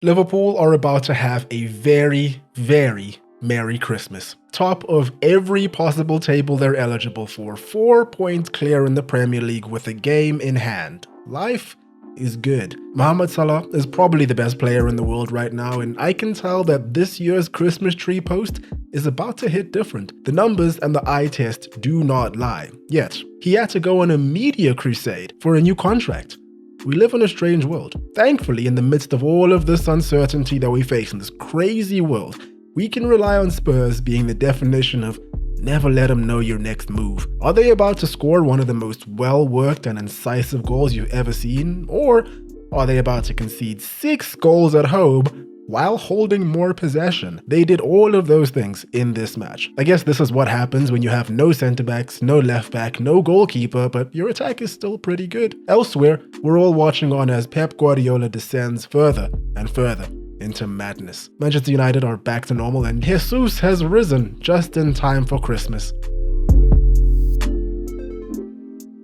Liverpool are about to have a very, very Merry Christmas. Top of every possible table they're eligible for, 4 points clear in the Premier League with a game in hand. Life is good. Mohamed Salah is probably the best player in the world right now, and I can tell that this year's Christmas tree post is about to hit different. The numbers and the eye test do not lie. Yet, he had to go on a media crusade for a new contract. We live in a strange world. Thankfully, in the midst of all of this uncertainty that we face in this crazy world, we can rely on Spurs being the definition of never let them know your next move. Are they about to score one of the most well-worked and incisive goals you've ever seen? Or are they about to concede 6 goals at home while holding more possession? They did all of those things in this match. I guess this is what happens when you have no centre-backs, no left-back, no goalkeeper, but your attack is still pretty good. Elsewhere, we're all watching on as Pep Guardiola descends further and further into madness. Manchester United are back to normal and Jesus has risen just in time for Christmas.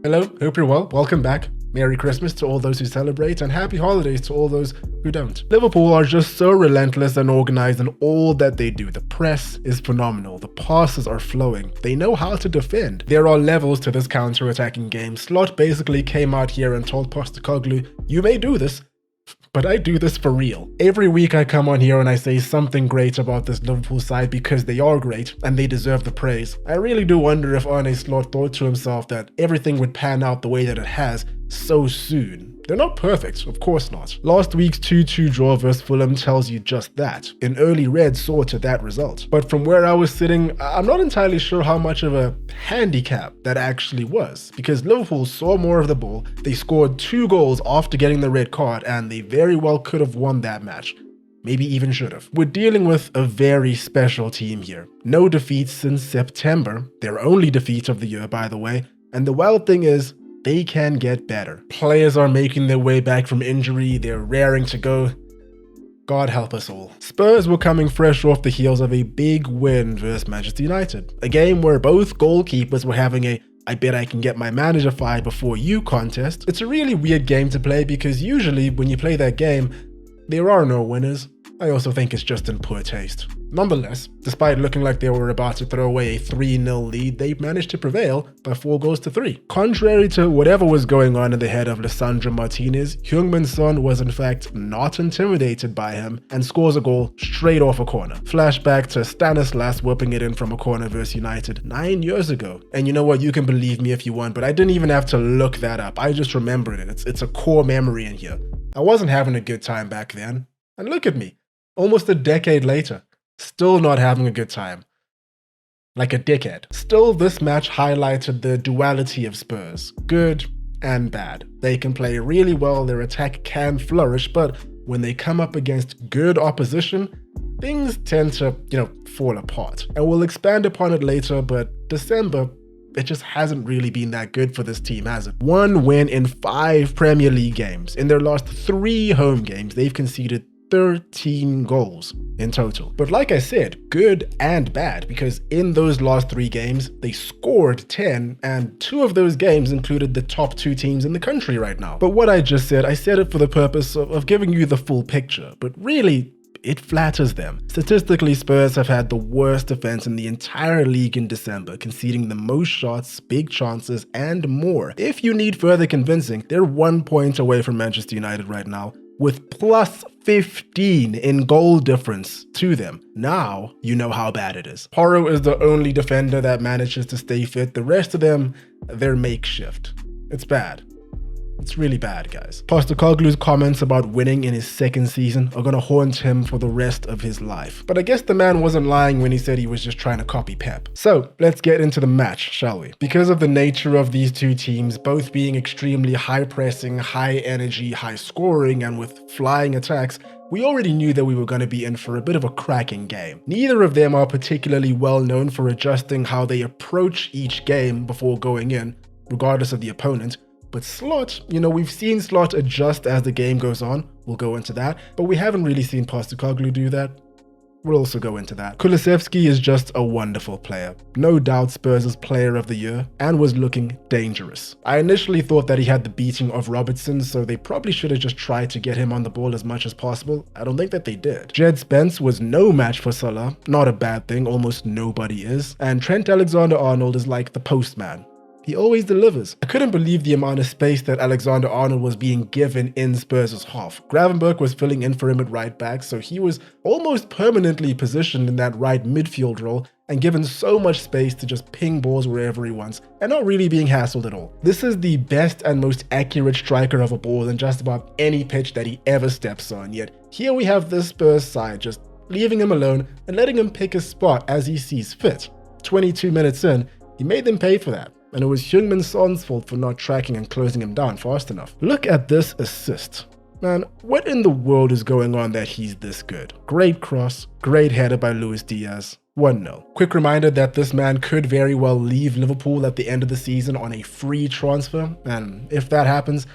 Hello, hope you're well. Welcome back. Merry Christmas to all those who celebrate and happy holidays to all those who don't. Liverpool are just so relentless and organized in all that they do. The press is phenomenal. The passes are flowing. They know how to defend. There are levels to this counter-attacking game. Slot basically came out here and told Postecoglou, you may do this, but I do this for real. Every week I come on here and I say something great about this Liverpool side because they are great and they deserve the praise. I really do wonder if Arne Slot thought to himself that everything would pan out the way that it has so soon. They're not perfect, of course not. Last week's 2-2 draw versus Fulham tells you just that. An early red saw to that result. But from where I was sitting, I'm not entirely sure how much of a handicap that actually was, because Liverpool saw more of the ball, they scored 2 goals after getting the red card, and they very well could have won that match. Maybe even should have. We're dealing with a very special team here. No defeats since September, their only defeat of the year by the way, and the wild thing is, they can get better. Players are making their way back from injury, they're raring to go. God help us all. Spurs were coming fresh off the heels of a big win versus Manchester United. A game where both goalkeepers were having a I bet I can get my manager fired before you contest. It's a really weird game to play because usually when you play that game, there are no winners. I also think it's just in poor taste. Nonetheless, despite looking like they were about to throw away a 3-0 lead, they managed to prevail by 4-3. Contrary to whatever was going on in the head of Lisandro Martinez, Heung-min Son was in fact not intimidated by him and scores a goal straight off a corner. Flashback to Stanislas whipping it in from a corner versus United 9 years ago. And you know what, you can believe me if you want, but I didn't even have to look that up. I just remembered it. It's a core memory in here. I wasn't having a good time back then. And look at me, almost a decade later. Still not having a good time. Like a dickhead. Still, this match highlighted the duality of Spurs. Good and bad. They can play really well, their attack can flourish, but when they come up against good opposition, things tend to, fall apart. And we'll expand upon it later, but December, it just hasn't really been that good for this team, has it? 1 win in 5 Premier League games. In their last 3 home games, they've conceded 13 goals in total. But like I said, good and bad, because in those last 3 games, they scored 10, and 2 of those games included the top 2 teams in the country right now. But what I just said, I said it for the purpose of giving you the full picture, but really, it flatters them. Statistically, Spurs have had the worst defense in the entire league in December, conceding the most shots, big chances, and more. If you need further convincing, they're 1 point away from Manchester United right now, with plus 15 in goal difference to them. Now, you know how bad it is. Porro is the only defender that manages to stay fit. The rest of them, they're makeshift. It's bad. It's really bad, guys. Postecoglou's comments about winning in his 2nd season are gonna haunt him for the rest of his life. But I guess the man wasn't lying when he said he was just trying to copy Pep. So, let's get into the match, shall we? Because of the nature of these 2 teams, both being extremely high pressing, high energy, high scoring, and with flying attacks, we already knew that we were going to be in for a bit of a cracking game. Neither of them are particularly well known for adjusting how they approach each game before going in, regardless of the opponent. But Slot, we've seen Slot adjust as the game goes on. We'll go into that. But we haven't really seen Postecoglou do that. we'll also go into that. Kulusevski is just a wonderful player. No doubt Spurs' player of the year, and was looking dangerous. I initially thought that he had the beating of Robertson, so they probably should have just tried to get him on the ball as much as possible. I don't think that they did. Jed Spence was no match for Salah, not a bad thing, almost nobody is. And Trent Alexander-Arnold is like the postman. He always delivers. I couldn't believe the amount of space that Alexander-Arnold was being given in Spurs' half. Gravenberch was filling in for him at right back, so he was almost permanently positioned in that right midfield role and given so much space to just ping balls wherever he wants and not really being hassled at all. This is the best and most accurate striker of a ball in just about any pitch that he ever steps on, yet here we have this Spurs side just leaving him alone and letting him pick his spot as he sees fit. 22 minutes in, he made them pay for that. And it was Heung-min Son's fault for not tracking and closing him down fast enough. Look at this assist. Man, what in the world is going on that he's this good? Great cross, great header by Luis Diaz, 1-0. Quick reminder that this man could very well leave Liverpool at the end of the season on a free transfer, and if that happens,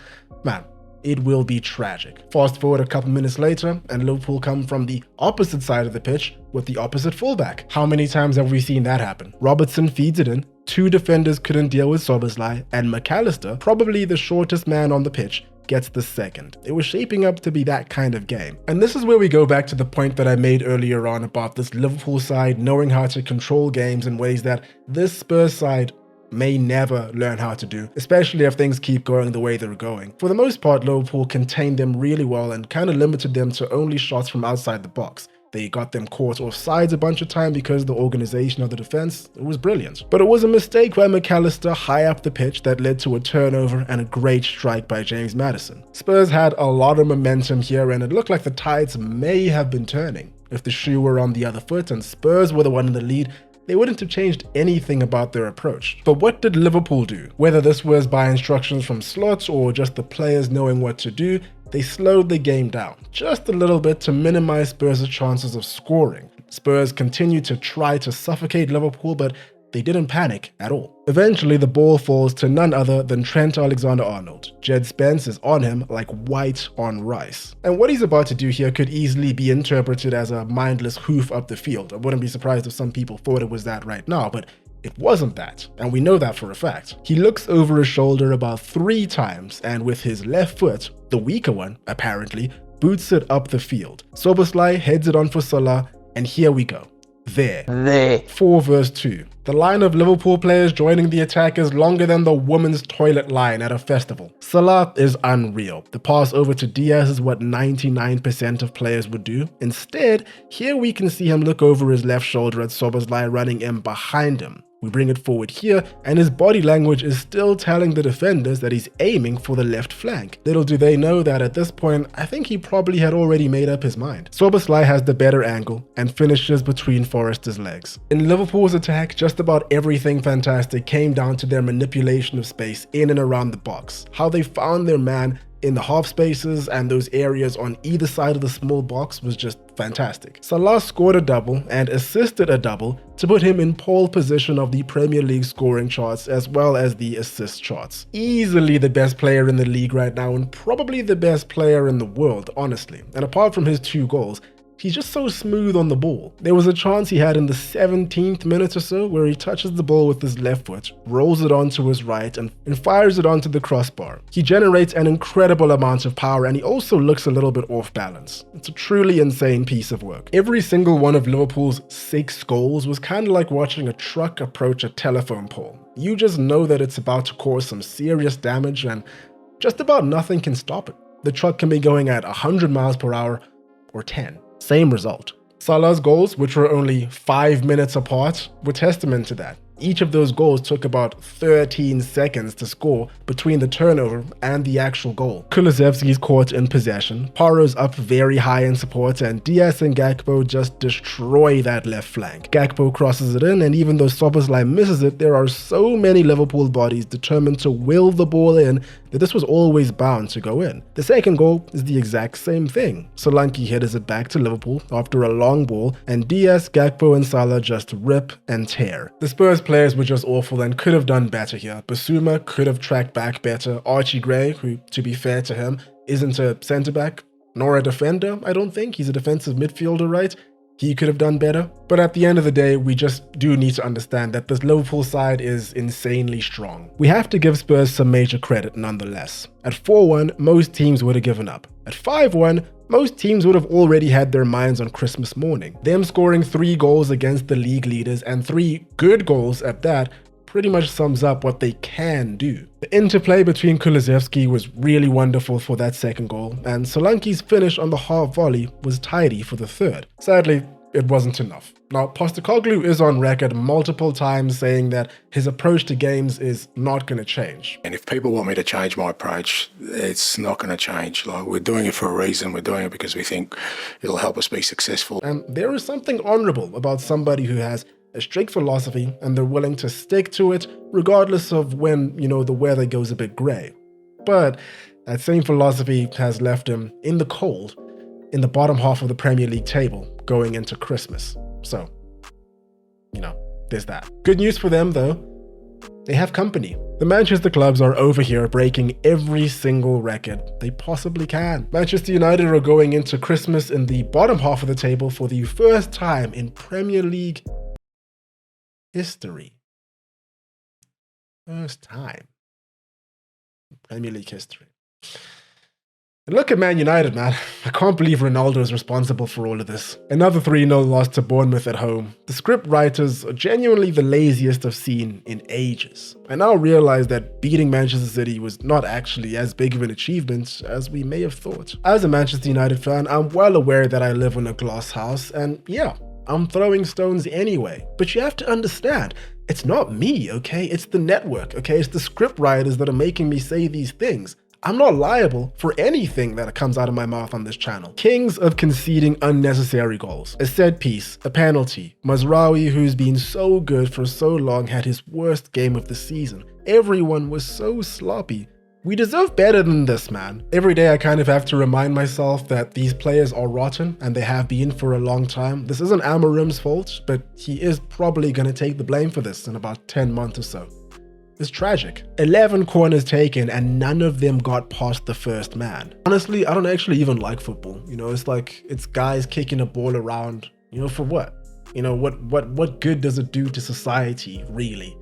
man, it will be tragic. Fast forward a couple minutes later, and Liverpool come from the opposite side of the pitch with the opposite fullback. How many times have we seen that happen? Robertson feeds it in, two defenders couldn't deal with Szoboszlai, and McAllister, probably the shortest man on the pitch, gets the second. It was shaping up to be that kind of game. And this is where we go back to the point that I made earlier on about this Liverpool side knowing how to control games in ways that this Spurs side may never learn how to do, especially if things keep going the way they're going. For the most part, Liverpool contained them really well and kind of limited them to only shots from outside the box. They got them caught offsides a bunch of time because the organization of the defense was brilliant. But it was a mistake by McAllister high up the pitch that led to a turnover and a great strike by James Maddison. Spurs had a lot of momentum here and it looked like the tides may have been turning. If the shoe were on the other foot and Spurs were the one in the lead, they wouldn't have changed anything about their approach. But what did Liverpool do? Whether this was by instructions from Slot or just the players knowing what to do, they slowed the game down just a little bit to minimize Spurs' chances of scoring. Spurs continued to try to suffocate Liverpool, but they didn't panic at all. Eventually, the ball falls to none other than Trent Alexander-Arnold. Jed Spence is on him like white on rice. And what he's about to do here could easily be interpreted as a mindless hoof up the field. I wouldn't be surprised if some people thought it was that right now, but it wasn't that, and we know that for a fact. He looks over his shoulder about 3 times, and with his left foot, the weaker one, apparently, boots it up the field. Szoboszlai heads it on for Salah, and here we go. There. 4 verse 2. The line of Liverpool players joining the attack is longer than the women's toilet line at a festival. Salah is unreal. The pass over to Diaz is what 99% of players would do. Instead, here we can see him look over his left shoulder at Szoboszlai running in behind him. We bring it forward here, and his body language is still telling the defenders that he's aiming for the left flank. Little do they know that at this point, I think he probably had already made up his mind. Szoboszlai has the better angle and finishes between Forrester's legs. In Liverpool's attack, just about everything fantastic came down to their manipulation of space in and around the box. How they found their man in the half spaces and those areas on either side of the small box was just fantastic. Salah scored a double and assisted a double to put him in pole position of the Premier League scoring charts as well as the assist charts. Easily the best player in the league right now and probably the best player in the world, honestly. And apart from his 2 goals, he's just so smooth on the ball. There was a chance he had in the 17th minute or so where he touches the ball with his left foot, rolls it onto his right, and fires it onto the crossbar. He generates an incredible amount of power and he also looks a little bit off balance. It's a truly insane piece of work. Every single one of Liverpool's 6 goals was kind of like watching a truck approach a telephone pole. You just know that it's about to cause some serious damage and just about nothing can stop it. The truck can be going at 100 miles per hour or 10. Same result. Salah's goals, which were only 5 minutes apart, were testament to that. Each of those goals took about 13 seconds to score between the turnover and the actual goal. Kulusevski's caught in possession, Paro's up very high in support, and Diaz and Gakpo just destroy that left flank. Gakpo crosses it in, and even though Szoboszlai misses it, there are so many Liverpool bodies determined to will the ball in that this was always bound to go in. The second goal is the exact same thing. Solanke headers it back to Liverpool after a long ball, and Diaz, Gakpo and Salah just rip and tear. The Spurs players were just awful and could have done better here. Basuma could have tracked back better. Archie Gray, who, to be fair to him, isn't a centre-back nor a defender, I don't think. He's a defensive midfielder, right? he could have done better. But at the end of the day, we just do need to understand that this Liverpool side is insanely strong. We have to give Spurs some major credit nonetheless. At 4-1, most teams would have given up. At 5-1, most teams would have already had their minds on Christmas morning. Them scoring 3 goals against the league leaders, and 3 good goals at that, pretty much sums up what they can do. The interplay between Kulusevski was really wonderful for that second goal, and Solanke's finish on the half volley was tidy for the third. Sadly, it wasn't enough. Now, Postecoglou is on record multiple times saying that his approach to games is not going to change. And if people want me to change my approach, it's not going to change. Like, we're doing it for a reason. We're doing it because we think it'll help us be successful. And there is something honorable about somebody who has a strict philosophy and they're willing to stick to it regardless of when, the weather goes a bit grey. But that same philosophy has left him in the cold in the bottom half of the Premier League table going into Christmas. So, there's that. Good news for them though, they have company. The Manchester clubs are over here breaking every single record they possibly can. Manchester United are going into Christmas in the bottom half of the table for the first time in Premier League history. First time in Premier League history. And look at Man United, man. I can't believe Ronaldo is responsible for all of this. Another 3-0 loss to Bournemouth at home. The script writers are genuinely the laziest I've seen in ages. I now realize that beating Manchester City was not actually as big of an achievement as we may have thought. As a Manchester United fan, I'm well aware that I live in a glass house, and yeah, I'm throwing stones anyway. But you have to understand, it's not me, okay? It's the network, okay? It's the script writers that are making me say these things. I'm not liable for anything that comes out of my mouth on this channel. Kings of conceding unnecessary goals. A set piece, a penalty. Mazraoui, who's been so good for so long, had his worst game of the season. Everyone was so sloppy. We deserve better than this, man. Every day I kind of have to remind myself that these players are rotten, and they have been for a long time. This isn't Amarim's fault, but he is probably going to take the blame for this in about 10 months or so. It's tragic. 11 corners taken and none of them got past the first man. Honestly, I don't actually even like football. It's like, it's guys kicking a ball around, for what? What good does it do to society, really?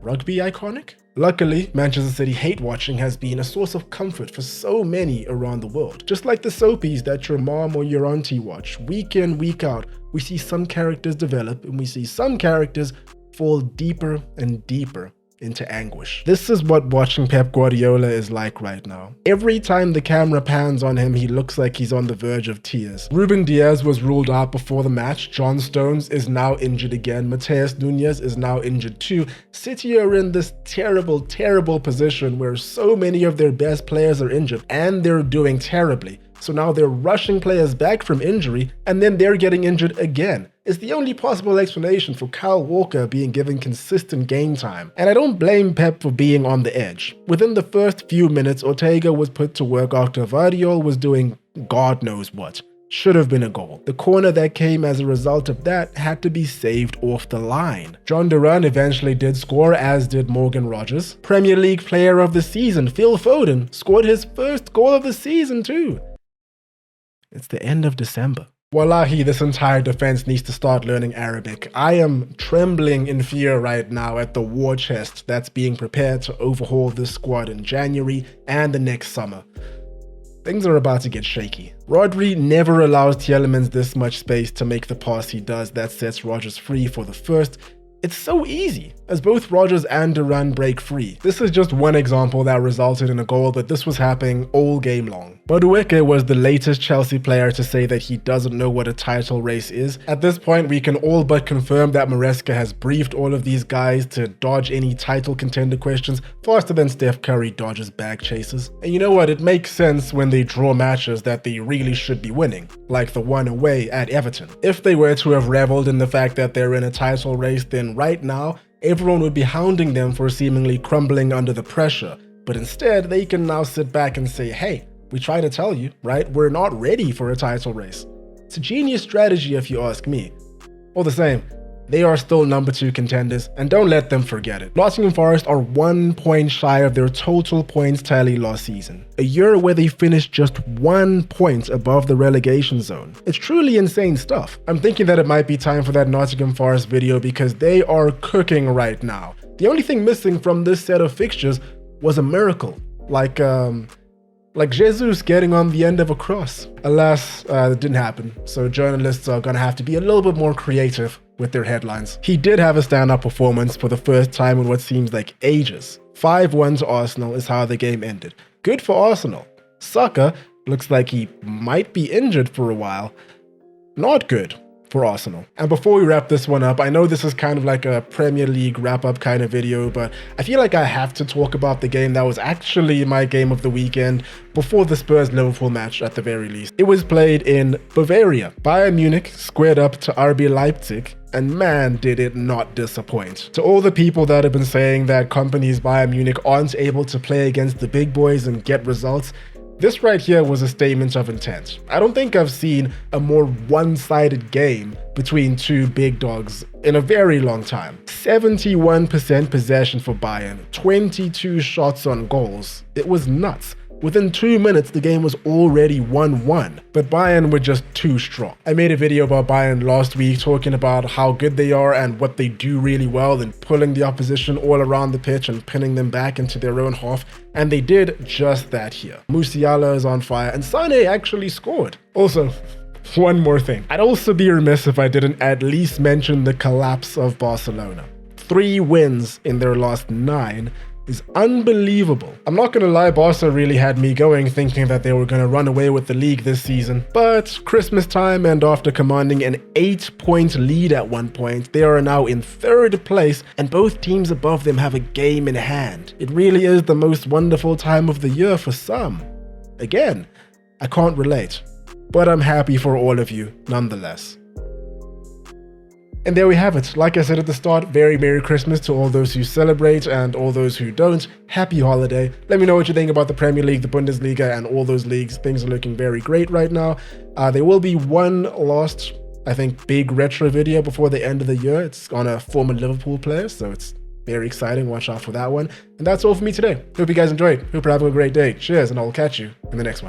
Rugby iconic? Luckily, Manchester City hate watching has been a source of comfort for so many around the world. Just like the soapies that your mom or your auntie watch, week in, week out, we see some characters develop and we see some characters fall deeper and deeper into anguish. This is what watching Pep Guardiola is like right now. Every time the camera pans on him, he looks like he's on the verge of tears. Ruben Diaz was ruled out before the match. John Stones is now injured again. Mateus Nunes is now injured too. City are in this terrible, terrible position where so many of their best players are injured and they're doing terribly. So now they're rushing players back from injury and then they're getting injured again. It's the only possible explanation for Kyle Walker being given consistent game time. And I don't blame Pep for being on the edge. Within the first few minutes, Ortega was put to work after Vardiol was doing God knows what. Should have been a goal. The corner that came as a result of that had to be saved off the line. John Duran eventually did score, as did Morgan Rogers. Premier League Player of the Season, Phil Foden, scored his first goal of the season too. It's the end of December. Wallahi, this entire defense needs to start learning Arabic. I am trembling in fear right now at the war chest that's being prepared to overhaul this squad in January and the next summer. Things are about to get shaky. Rodri never allows Tielemans this much space to make the pass he does that sets Rodgers free for the first. It's so easy, as both Rodgers and Duran break free. This is just one example that resulted in a goal, but this was happening all game long. Madueke was the latest Chelsea player to say that he doesn't know what a title race is. At this point, we can all but confirm that Maresca has briefed all of these guys to dodge any title contender questions faster than Steph Curry dodges bag chases. And you know what, it makes sense when they draw matches that they really should be winning, like the one away at Everton. If they were to have reveled in the fact that they're in a title race, then right now, everyone would be hounding them for seemingly crumbling under the pressure. But instead, they can now sit back and say, hey, we try to tell you, right? We're not ready for a title race. It's a genius strategy if you ask me. All the same, They are still number 2 contenders, and don't let them forget it. Nottingham Forest are 1 point shy of their total points tally last season, a year where they finished just 1 point above the relegation zone. It's truly insane stuff. I'm thinking that it might be time for that Nottingham Forest video because they are cooking right now. The only thing missing from this set of fixtures was a miracle, like Jesus getting on the end of a cross. Alas, it didn't happen, so journalists are gonna have to be a little bit more creative with their headlines. He did have a stand-up performance for the first time in what seems like ages. 5-1 to Arsenal is how the game ended. Good for Arsenal. Saka looks like he might be injured for a while. Not good for Arsenal. And before we wrap this one up, I know this is kind of like a Premier League wrap-up kind of video, but I feel like I have to talk about the game that was actually my game of the weekend before the Spurs-Liverpool match at the very least. It was played in Bavaria. Bayern Munich squared up to RB Leipzig, and man, did it not disappoint. To all the people that have been saying that companies Bayern Munich aren't able to play against the big boys and get results, this right here was a statement of intent. I don't think I've seen a more one-sided game between two big dogs in a very long time. 71% possession for Bayern, 22 shots on goals. It was nuts. Within 2 minutes, the game was already 1-1, but Bayern were just too strong. I made a video about Bayern last week talking about how good they are and what they do really well in pulling the opposition all around the pitch and pinning them back into their own half, and they did just that here. Musiala is on fire, and Sané actually scored. Also, one more thing. I'd also be remiss if I didn't at least mention the collapse of Barcelona. 3 wins in their last 9 is unbelievable. I'm not gonna lie, Barca really had me going thinking that they were gonna run away with the league this season. But Christmas time, and after commanding an 8-point lead at one point, they are now in 3rd place and both teams above them have a game in hand. It really is the most wonderful time of the year for some. Again, I can't relate, but I'm happy for all of you nonetheless. And there we have it. Like I said at the start, very Merry Christmas to all those who celebrate and all those who don't. Happy holiday. Let me know what you think about the Premier League, the Bundesliga, and all those leagues. Things are looking very great right now. There will be one last, I think, big retro video before the end of the year. It's on a former Liverpool player, so it's very exciting. Watch out for that one. And that's all for me today. Hope you guys enjoyed. Hope you're having a great day. Cheers, and I'll catch you in the next one.